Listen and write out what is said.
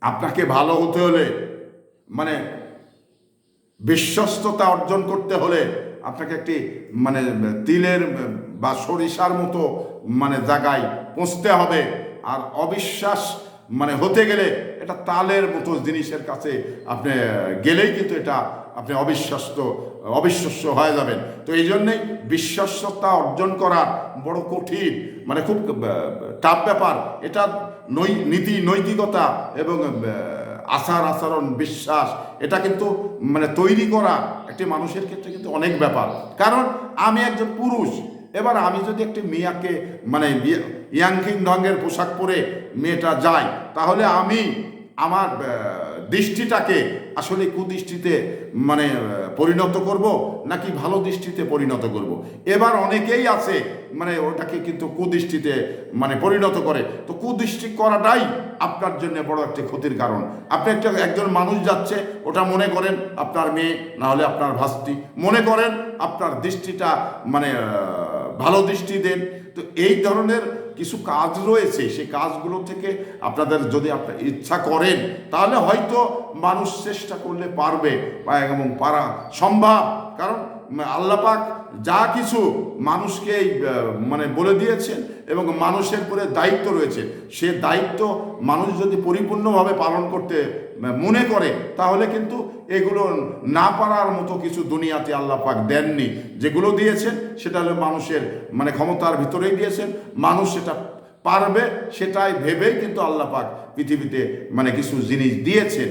আপনাকে ভালো হতে হলে মানে বিশ্বস্ততা অর্জন করতে হলে আপনাকে একটি মানে তিলের বা সরিষার মতো মানে জায়গায় পৌঁছতে হবে। আর অবিশ্বাস মানে হতে গেলে এটা তালের মতো জিনিসের কাছে আপনি গেলেই কিন্তু এটা আপনি অবিশ্বস্য হয়ে যাবেন। তো এই জন্যেই বিশ্বস্ততা অর্জন করা বড় কঠিন, মানে খুব টাফ ব্যাপার এটা। নীতি নৈতিকতা এবং আচার আচরণ বিশ্বাস এটা কিন্তু মানে তৈরি করা একটি মানুষের ক্ষেত্রে কিন্তু অনেক ব্যাপার। কারণ আমি একজন পুরুষ, এবার আমি যদি একটি মেয়েকে মানে ইয়াংকিং ঢঙ্গের পোশাক পরে মেয়েটা যায়, তাহলে আমি আমার দৃষ্টিটাকে আসলে কুদৃষ্টিতে মানে পরিণত করব নাকি ভালো দৃষ্টিতে পরিণত করব। এবার অনেকেই আছে মানে ওটাকে কিন্তু কুদৃষ্টিতে মানে পরিণত করে। তো কুদৃষ্টি করাটাই আপনার জন্য বড় একটা ক্ষতির কারণ। আপনি একজন মানুষ যাচ্ছে, ওটা মনে করেন আপনার মেয়ে, না হলে আপনার ভাস্তি, মনে করেন আপনার দৃষ্টিটা মানে ভালো দৃষ্টি দেন। তো এই ধরনের কিছু কাজ রয়েছে, সেই কাজগুলো থেকে আপনাদের যদি আপনার ইচ্ছা করেন তাহলে হয়তো মানুষ চেষ্টা করলে পারবে এবং পারা সম্ভব। কারণ আল্লাহ পাক যা কিছু মানুষকে মানে বলে দিয়েছেন এবং মানুষের উপরে দায়িত্ব রয়েছে, সে দায়িত্ব মানুষ যদি পরিপূর্ণভাবে পালন করতে মনে করে তাহলে কিন্তু এগুলো না পারার মতো কিছু দুনিয়াতে আল্লাহ পাক দেননি। যেগুলো দিয়েছেন সেটা হলো মানুষের মানে ক্ষমতার ভিতরেই দিয়েছেন, মানুষ সেটা পারবে সেটাই ভেবেই কিন্তু আল্লাহ পাক পৃথিবীতে মানে কিছু জিনিস দিয়েছেন।